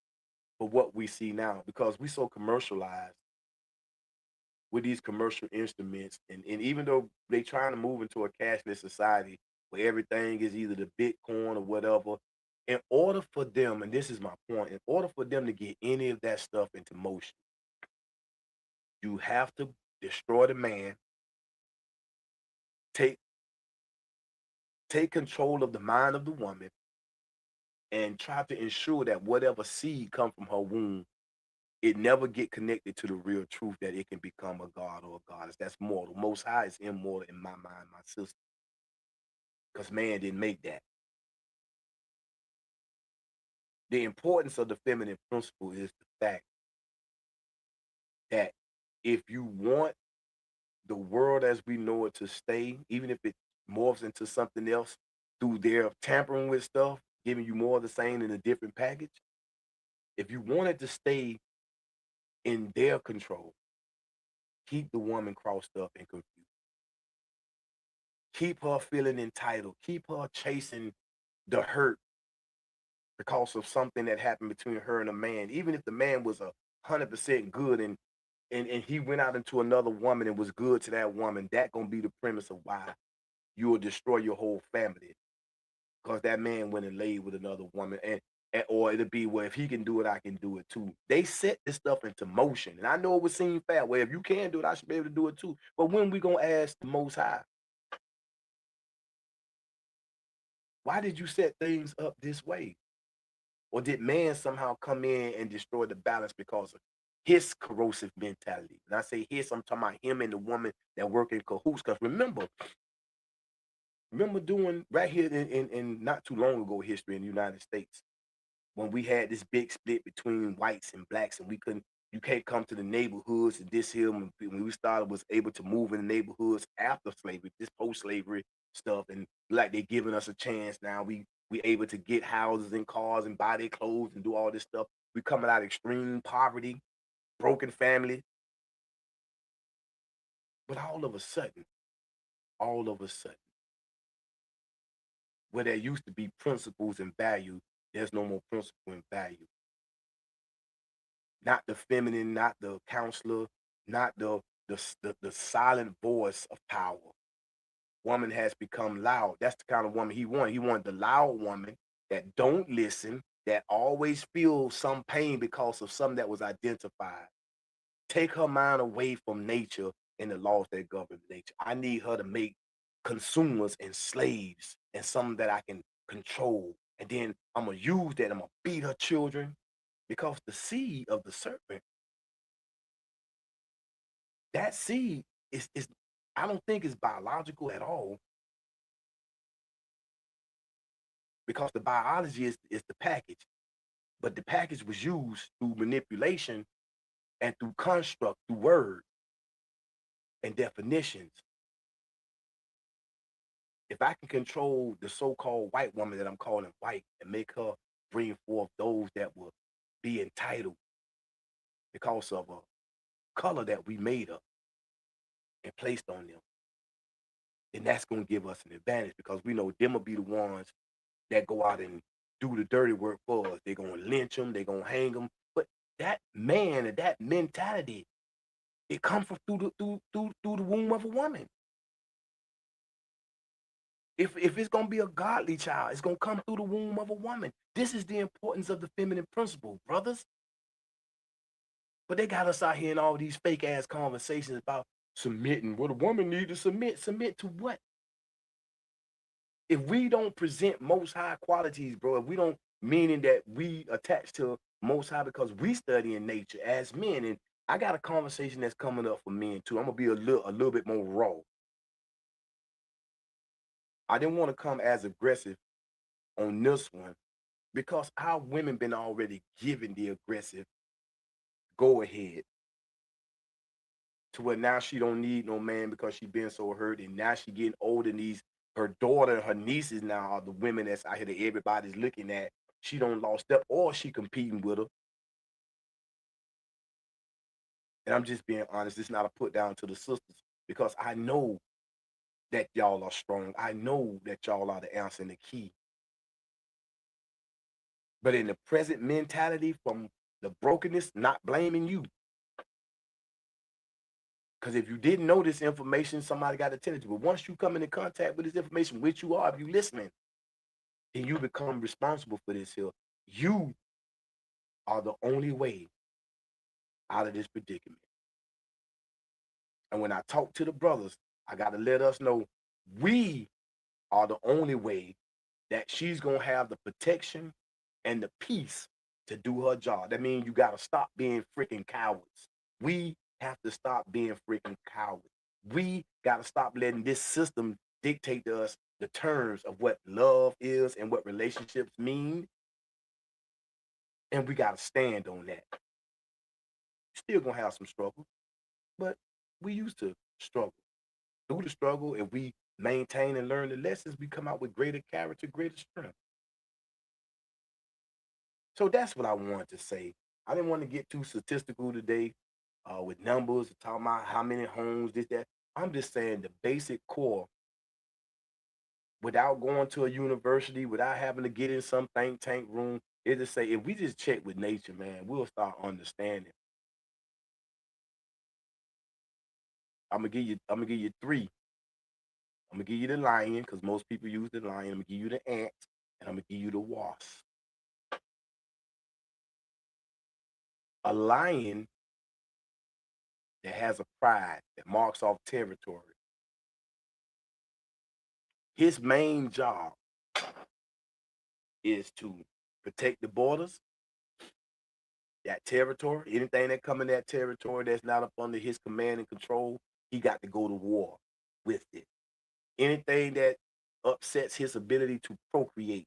for what we see now, because we so commercialized with these commercial instruments. And even though they trying to move into a cashless society where everything is either the Bitcoin or whatever, in order for them, and this is my point, in order for them to get any of that stuff into motion, you have to destroy the man, take control of the mind of the woman, and try to ensure that whatever seed come from her womb, it never get connected to the real truth that it can become a god or a goddess. That's mortal. Most High is immortal in my mind, my sister, because man didn't make that. The importance of the feminine principle is the fact that if you want the world as we know it to stay, even if it morphs into something else through their tampering with stuff, giving you more of the same in a different package, if you want it to stay in their control, keep the woman crossed up and confused. Keep her feeling entitled. Keep her chasing the hurt because of something that happened between her and a man. Even if the man was 100% good, and he went out into another woman and was good to that woman, that gonna be the premise of why you will destroy your whole family, because that man went and laid with another woman. And or it'll be, well, if he can do it, I can do it too. They set this stuff into motion, and I know it would seem fair. Well, if you can do it, I should be able to do it too. But when we gonna ask the Most High, why did you set things up this way? Or did man somehow come in and destroy the balance because of his corrosive mentality? And I say his, I'm talking about him and the woman that work in cahoots. Because remember doing right here in not too long ago history in the United States, when we had this big split between whites and blacks, and you can't come to the neighborhoods, and this here, when we started, was able to move in the neighborhoods after slavery, this post-slavery stuff, and like they giving us a chance now. We able to get houses and cars and buy their clothes and do all this stuff. We coming out of extreme poverty, broken family, but all of a sudden, where there used to be principles and value, there's no more principle and value. Not the feminine, not the counselor, not the silent voice of power. Woman has become loud. That's the kind of woman he wanted. He wanted the loud woman that don't listen, that always feels some pain because of something that was identified. Take her mind away from nature and the laws that govern nature. I need her to make consumers and slaves and something that I can control. And then I'm gonna use that. I'm gonna beat her children, because the seed of the serpent, that seed is I don't think is biological at all, because the biology is the package, but the package was used through manipulation and through construct, through words and definitions. if I can control the so-called white woman that I'm calling white and make her bring forth those that will be entitled because of a color that we made up and placed on them, then that's going to give us an advantage because we know them will be the ones that go out and do the dirty work for us. They're going to lynch them. They're going to hang them. But that man and that mentality, it comes from through the womb of a woman. If it's going to be a godly child, it's going to come through the womb of a woman. This is the importance of the feminine principle, brothers. But they got us out here in all these fake ass conversations about submitting. What a woman need to submit. Submit to what? If we don't present most high qualities, bro, if we don't, meaning that we attach to most high because we study in nature as men, and I got a conversation that's coming up for men too. I'm gonna be a little bit more raw. I didn't want to come as aggressive on this one because our women been already given the aggressive go ahead to where now she don't need no man because she been so hurt, and now she getting older, and these her daughter and her nieces now are the women that's out here that everybody's looking at. She don't lost step or she competing with her. And I'm just being honest, it's not a put down to the sisters because I know that y'all are strong. I know that y'all are the answer and the key. But in the present mentality from the brokenness, not blaming you. Because if you didn't know this information, somebody got to tell it to you. But once you come into contact with this information, which you are, if you listening, then you become responsible for this here. You are the only way out of this predicament. And when I talk to the brothers, I got to let us know we are the only way that she's going to have the protection and the peace to do her job. That means you got to stop being freaking cowards. We have to stop being freaking cowards. We got to stop letting this system dictate to us the terms of what love is and what relationships mean. And we got to stand on that. Still going to have some struggle, but we used to struggle. Through the struggle, if we maintain and learn the lessons, we come out with greater character, greater strength. So that's what I wanted to say. I didn't want to get too statistical today with numbers, talking about how many homes, this, that. I'm just saying the basic core without going to a university, without having to get in some think tank room, is to say if we just check with nature, man, we'll start understanding. I'm gonna give you three. I'm gonna give you the lion, because most people use the lion. I'm gonna give you the ant, and I'm gonna give you the wasp. A lion that has a pride, that marks off territory. His main job is to protect the borders, that territory. Anything that come in that territory that's not up under his command and control, he got to go to war with it. Anything that upsets his ability to procreate,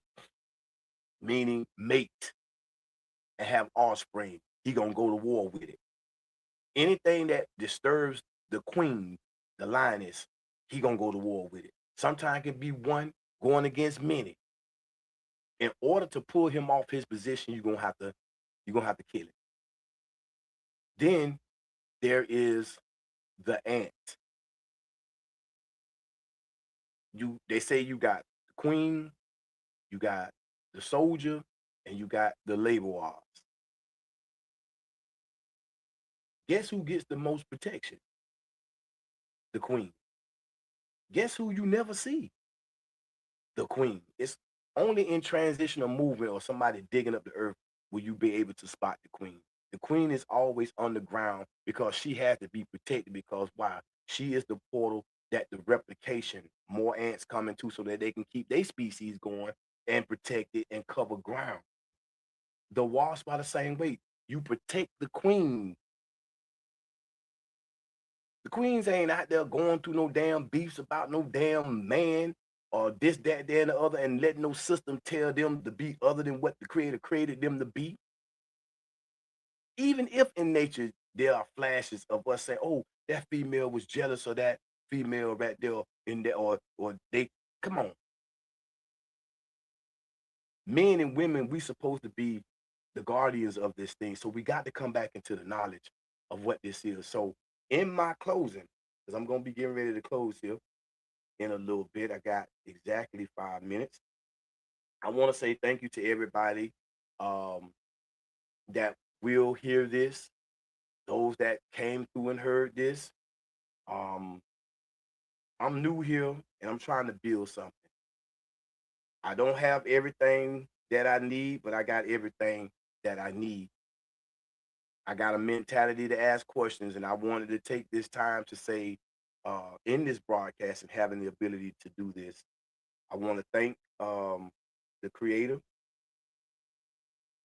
meaning mate and have offspring, he gonna go to war with it. Anything that disturbs the queen, the lioness, he gonna go to war with it. Sometimes it can be one going against many. In order to pull him off his position, you're gonna have to kill him. Then there is the ant. They say you got the queen, you got the soldier, and you got the laborers. Guess who gets the most protection? The queen. Guess who you never see? The queen. It's only in transitional movement or somebody digging up the earth will you be able to spot the queen. The queen is always underground because she has to be protected because why? She is the portal that the replication, more ants come into so that they can keep their species going and protect it and cover ground. The wasp are the same way. You protect the queen. The queens ain't out there going through no damn beefs about no damn man or this, that, that, and the other, and letting no system tell them to be other than what the creator created them to be. Even if in nature there are flashes of us saying, oh, that female was jealous of that female right there in there, or they Come on. Men and women, we supposed to be the guardians of this thing. So we got to come back into the knowledge of what this is. So in my closing, because I'm gonna be getting ready to close here in a little bit. I got exactly 5 minutes. I want to say thank you to everybody um, that will hear this, those that came through and heard this. Um, I'm new here and I'm trying to build something. I don't have everything that I need, but I got everything that I need. I got a mentality to ask questions, and I wanted to take this time to say, in this broadcast and having the ability to do this, I want to thank the creator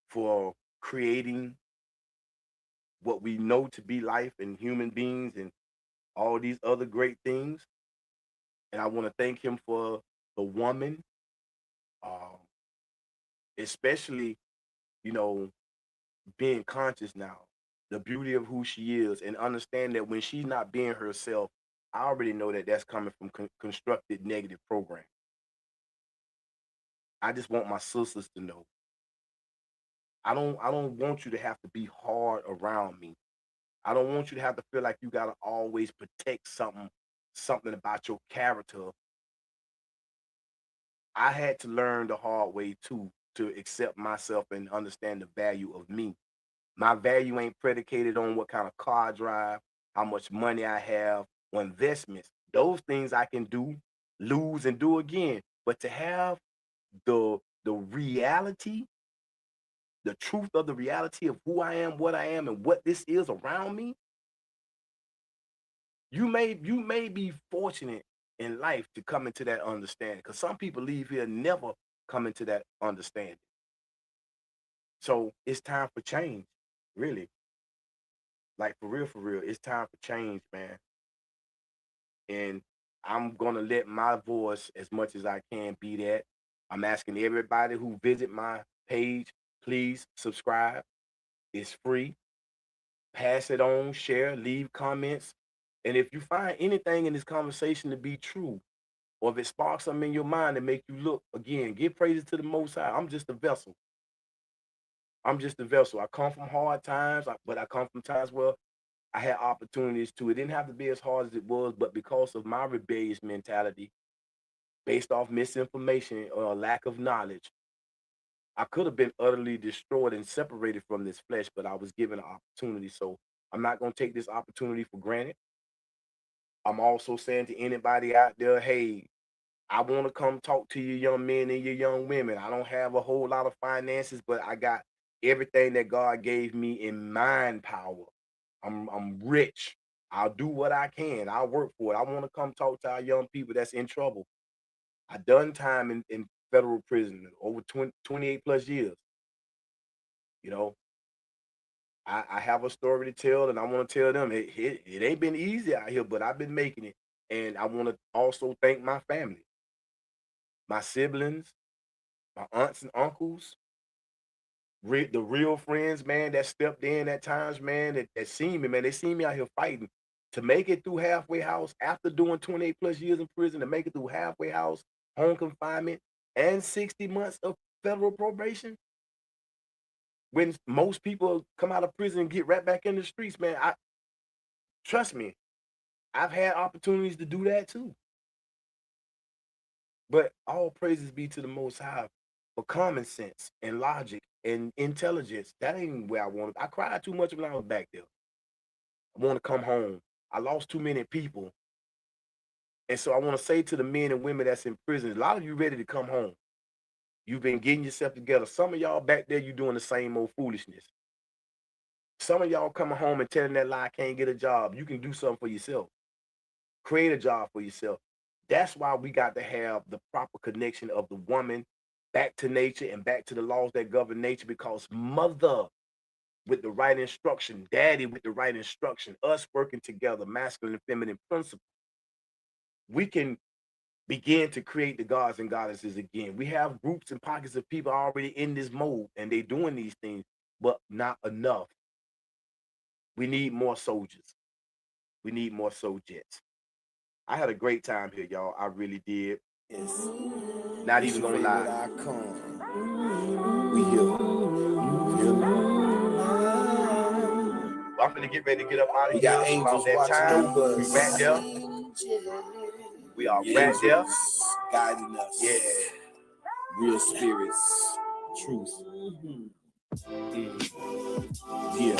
for creating what we know to be life and human beings and all these other great things. And I want to thank him for the woman, um, especially, you know, being conscious now, the beauty of who she is, and understand that when she's not being herself, I already know that that's coming from constructed negative program. I just want my sisters to know. I don't want you to have to be hard around me. I don't want you to have to feel like you gotta always protect something about your character. I had to learn the hard way too to accept myself and understand the value of me. My value ain't predicated on what kind of car I drive, how much money I have, or investments. Those things I can do, lose, and do again. But to have the reality, the truth of the reality of who I am, what I am, and what this is around me, you may be fortunate in life to come into that understanding. Because some people leave here never come into that understanding. So it's time for change, really. Like for real, it's time for change, man. And I'm gonna let my voice as much as I can be that. I'm asking everybody who visit my page, please subscribe. It's free. Pass it on, share, leave comments. And if you find anything in this conversation to be true, or if it sparks something in your mind and make you look again, give praises to the Most High. I'm just a vessel. I'm just a vessel. I come from hard times, but I come from times where I had opportunities to. It didn't have to be as hard as it was, but because of my rebellious mentality, based off misinformation or lack of knowledge, I could have been utterly destroyed and separated from this flesh, but I was given an opportunity. So I'm not going to take this opportunity for granted. I'm also saying to anybody out there, hey, I want to come talk to you young men and your young women. I don't have a whole lot of finances, but I got everything that God gave me in mind power. I'm rich. I'll do what I can. I'll work for it. I want to come talk to our young people that's in trouble. I done time in federal prison over 28 plus years. You know, I have a story to tell, and I want to tell them it ain't been easy out here, but I've been making it. And I want to also thank my family, my siblings, my aunts and uncles, the real friends, man, that stepped in at times, man, that seen me, man. They seen me out here fighting to make it through halfway house after doing 28 plus years in prison, to make it through halfway house, home confinement, and 60 months of federal probation. When most people come out of prison and get right back in the streets, man, I trust me, I've had opportunities to do that too. But all praises be to the Most High for common sense and logic and intelligence. That ain't where I wanted. I cried too much when I was back there. I want to come home. I lost too many people. And so I want to say to the men and women that's in prison, a lot of you ready to come home. You've been getting yourself together. Some of y'all back there, you doing the same old foolishness. Some of y'all coming home and telling that lie, I can't get a job. You can do something for yourself. Create a job for yourself. That's why we got to have the proper connection of the woman back to nature and back to the laws that govern nature, because mother with the right instruction, daddy with the right instruction, us working together, masculine and feminine principle, we can begin to create the gods and goddesses again. We have groups and pockets of people already in this mode and they doing these things, but not enough. We need more soldiers. We need more soldiers. I had a great time here, y'all. I really did. Yes. Not even gonna lie. We here. Feel me? I'm finna get ready to get up out of We here. got angels watching over us. We right there. We are right there. Guiding us. Yeah. Real spirits. Truth. Yeah.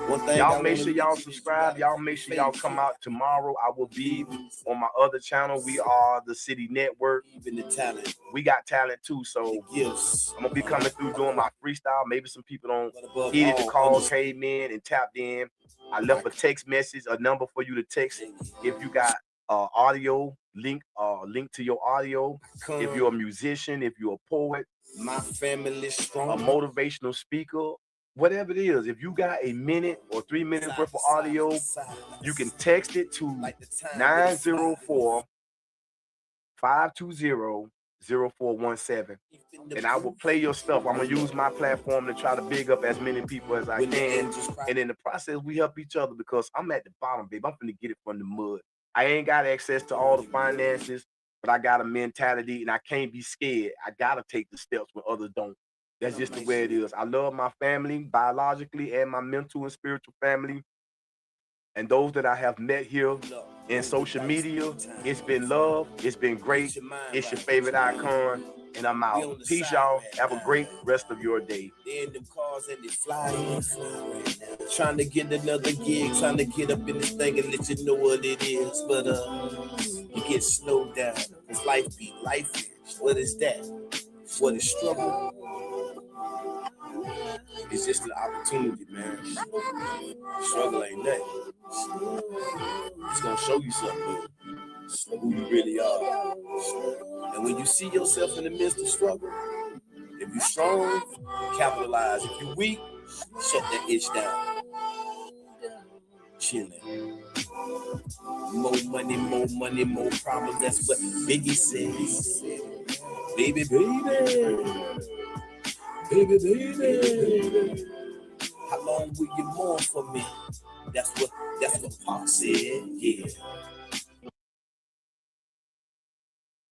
One thing Y'all make sure y'all subscribe. Y'all make sure y'all come out tomorrow. I will be on my other channel. We are the City Network. Even the talent. We got talent too. So Gifts. I'm gonna be coming through doing my freestyle. Maybe some people don't heeded the call, came in and tapped in. I left a text message, a number for you to text if you got audio link to your audio. If you're a musician, if you're a poet, my family strong, a motivational speaker, whatever it is. If you got a minute or 3 minutes worth of audio, you can text it to 904-520-0417. And I will play your stuff. I'm gonna use my platform to try to big up as many people as I can. And in the process, we help each other because I'm at the bottom, babe. I'm finna get it from the mud. I ain't got access to all the finances, but I got a mentality and I can't be scared. I gotta take the steps when others don't. That's just the way it is. I love my family biologically and my mental and spiritual family. And those that I have met here in social media, it's been love. It's been great. It's your favorite icon. And I'm out. Peace, y'all. Have a great rest of your day. Trying to get another gig, trying to get up in this thing and let you know what it is. But you get slowed down. Cause life be life. What is that? What is struggle? It's just an opportunity, man. Struggle ain't nothing. It's gonna show you something, who you really are. And when you see yourself in the midst of struggle, if you're strong, capitalize. If you're weak, shut that itch down. Chilling. More money, more problems. That's what Biggie says. Baby. How long will you mourn for me? That's what Pac said. Yeah.